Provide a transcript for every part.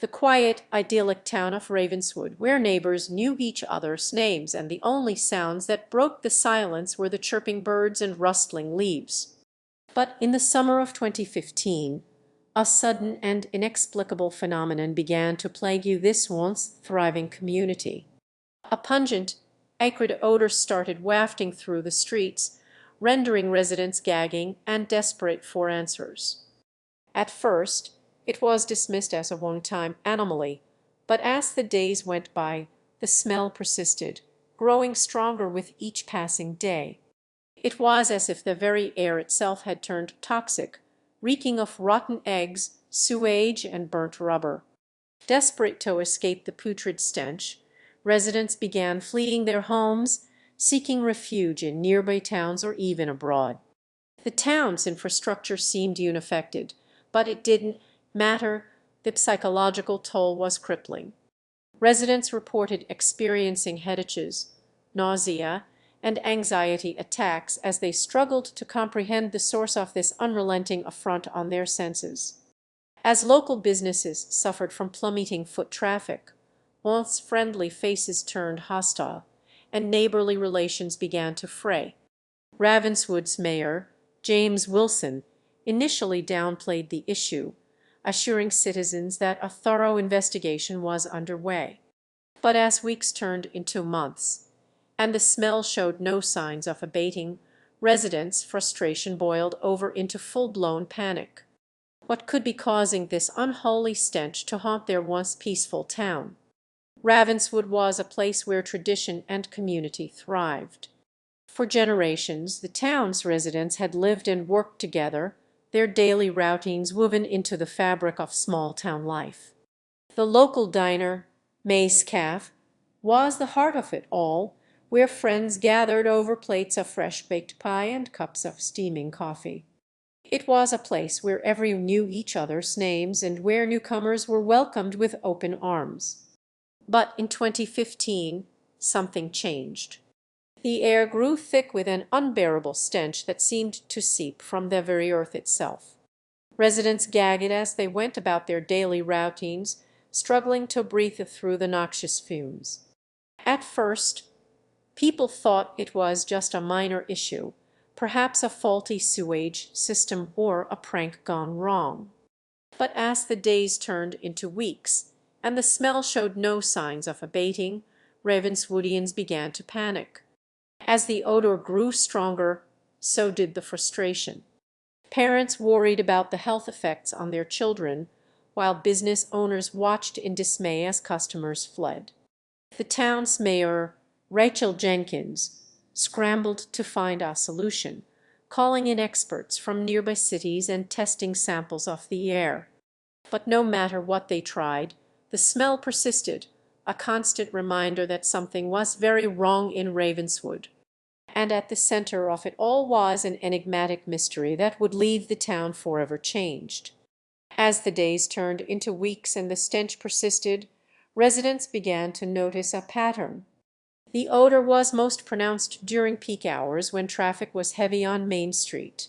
The quiet, idyllic town of Ravenswood, where neighbors knew each other's names and the only sounds that broke the silence were the chirping birds and rustling leaves. But in the summer of 2015, a sudden and inexplicable phenomenon began to plague this once thriving community. A pungent, acrid odor started wafting through the streets, rendering residents gagging and desperate for answers. At first, it was dismissed as a one-time anomaly, but as the days went by, the smell persisted, growing stronger with each passing day. It was as if the very air itself had turned toxic, reeking of rotten eggs, sewage, and burnt rubber. Desperate to escape the putrid stench, residents began fleeing their homes, seeking refuge in nearby towns or even abroad. The town's infrastructure seemed unaffected, but it didn't matter. The psychological toll was crippling. Residents reported experiencing headaches, nausea, and anxiety attacks as they struggled to comprehend the source of this unrelenting affront on their senses. As local businesses suffered from plummeting foot traffic, once friendly faces turned hostile, and neighborly relations began to fray. Ravenswood's mayor, James Wilson, initially downplayed the issue, assuring citizens that a thorough investigation was underway. But as weeks turned into months, and the smell showed no signs of abating, residents' frustration boiled over into full-blown panic. What could be causing this unholy stench to haunt their once peaceful town? Ravenswood was a place where tradition and community thrived. For generations, the town's residents had lived and worked together, their daily routines woven into the fabric of small-town life. The local diner, May's Cafe, was the heart of it all, where friends gathered over plates of fresh-baked pie and cups of steaming coffee. It was a place where everyone knew each other's names and where newcomers were welcomed with open arms. But in 2015, something changed. The air grew thick with an unbearable stench that seemed to seep from the very earth itself. Residents gagged as they went about their daily routines, struggling to breathe through the noxious fumes. At first, people thought it was just a minor issue, perhaps a faulty sewage system or a prank gone wrong. But as the days turned into weeks, and the smell showed no signs of abating, Ravenswoodians began to panic. As the odor grew stronger, so did the frustration. Parents worried about the health effects on their children, while business owners watched in dismay as customers fled. The town's mayor, Rachel Jenkins, scrambled to find a solution, calling in experts from nearby cities and testing samples of the air. But no matter what they tried, the smell persisted, a constant reminder that something was very wrong in Ravenswood. And at the center of it all was an enigmatic mystery that would leave the town forever changed. As the days turned into weeks and the stench persisted, residents began to notice a pattern. The odor was most pronounced during peak hours when traffic was heavy on Main Street.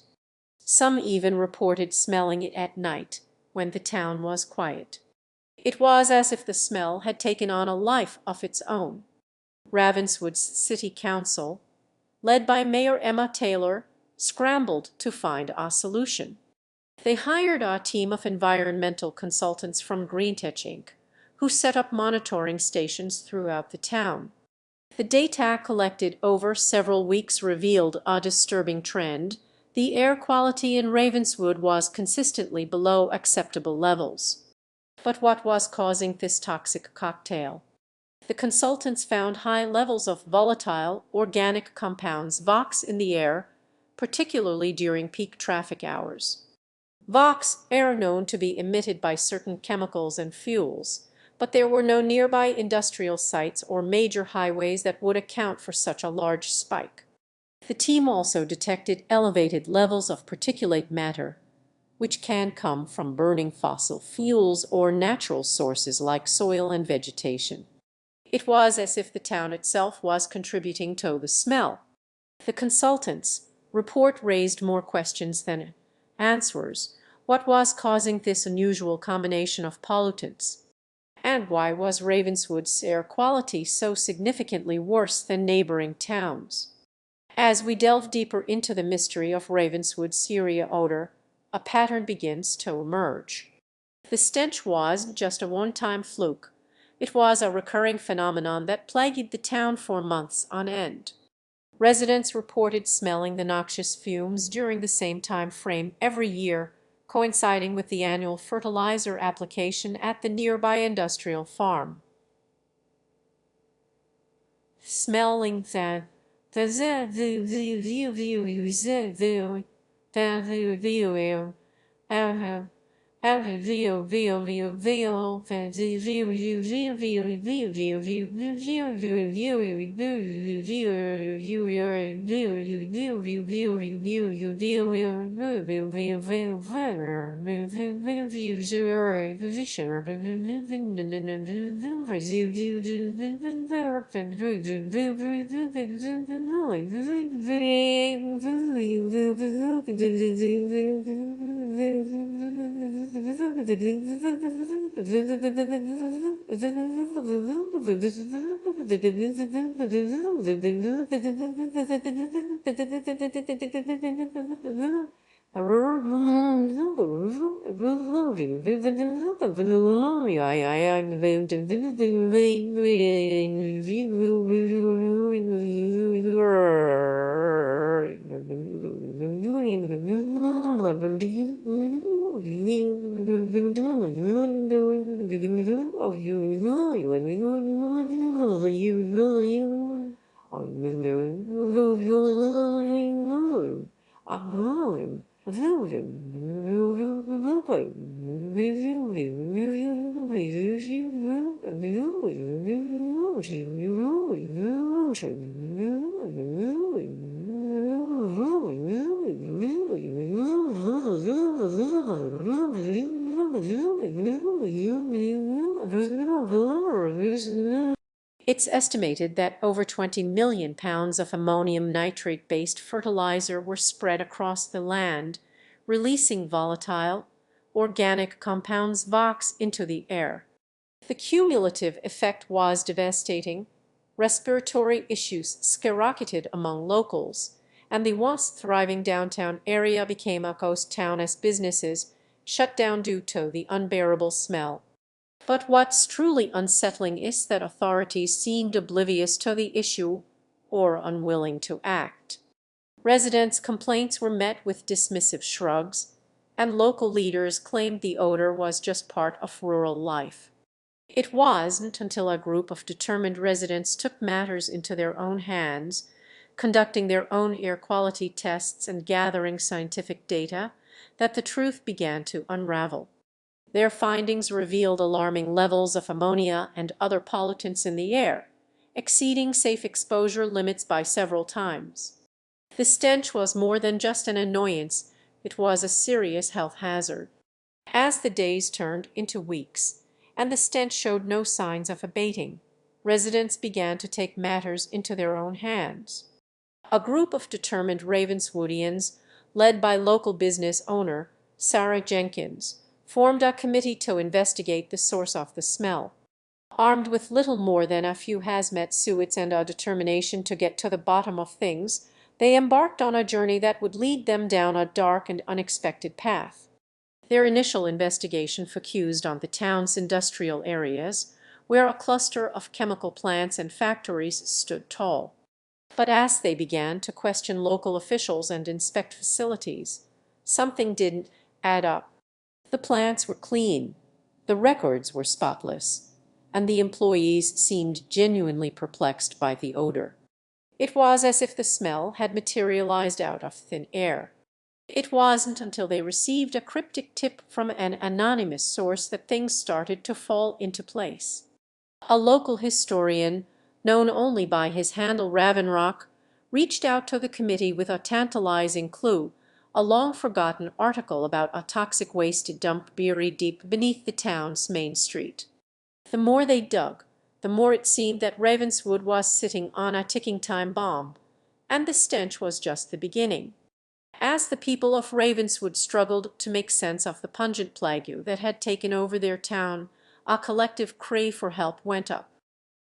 Some even reported smelling it at night, when the town was quiet. It was as if the smell had taken on a life of its own. Ravenswood's city council, led by Mayor Emma Taylor, scrambled to find a solution. They hired a team of environmental consultants from Greentech Inc., who set up monitoring stations throughout the town. The data collected over several weeks revealed a disturbing trend. The air quality in Ravenswood was consistently below acceptable levels. But what was causing this toxic cocktail? The consultants found high levels of volatile organic compounds (VOCs) in the air, particularly during peak traffic hours. VOCs are known to be emitted by certain chemicals and fuels, but there were no nearby industrial sites or major highways that would account for such a large spike. The team also detected elevated levels of particulate matter, which can come from burning fossil fuels or natural sources like soil and vegetation. It was as if the town itself was contributing to the smell. The consultants' report raised more questions than answers. What was causing this unusual combination of pollutants? And why was Ravenswood's air quality so significantly worse than neighboring towns? As we delve deeper into the mystery of Ravenswood's Syria odor, a pattern begins to emerge. The stench was just a one-time fluke. It was a recurring phenomenon that plagued the town for months on end. Residents reported smelling the noxious fumes during the same time frame every year, coinciding with the annual fertilizer application at the nearby industrial farm. Smelling It's estimated that over 20 million pounds of ammonium nitrate-based fertilizer were spread across the land, releasing volatile, organic compounds VOX into the air. The cumulative effect was devastating. Respiratory issues skyrocketed among locals, and the once thriving downtown area became a ghost town as businesses shut down due to the unbearable smell. But what's truly unsettling is that authorities seemed oblivious to the issue or unwilling to act. Residents' complaints were met with dismissive shrugs, and local leaders claimed the odor was just part of rural life. It wasn't until a group of determined residents took matters into their own hands, conducting their own air quality tests and gathering scientific data, that the truth began to unravel. Their findings revealed alarming levels of ammonia and other pollutants in the air, exceeding safe exposure limits by several times. The stench was more than just an annoyance, it was a serious health hazard. As the days turned into weeks, and the stench showed no signs of abating, residents began to take matters into their own hands. A group of determined Ravenswoodians, led by local business owner Sarah Jenkins, formed a committee to investigate the source of the smell. Armed with little more than a few hazmat suits and a determination to get to the bottom of things, they embarked on a journey that would lead them down a dark and unexpected path. Their initial investigation focused on the town's industrial areas, where a cluster of chemical plants and factories stood tall. But as they began to question local officials and inspect facilities, something didn't add up. The plants were clean, the records were spotless, and the employees seemed genuinely perplexed by the odor. It was as if the smell had materialized out of thin air. It wasn't until they received a cryptic tip from an anonymous source that things started to fall into place. A local historian, known only by his handle Ravenswood, reached out to the committee with a tantalizing clue, a long-forgotten article about a toxic waste dump buried deep beneath the town's main street. The more they dug, the more it seemed that Ravenswood was sitting on a ticking time bomb, and the stench was just the beginning. As the people of Ravenswood struggled to make sense of the pungent plague that had taken over their town, a collective cry for help went up.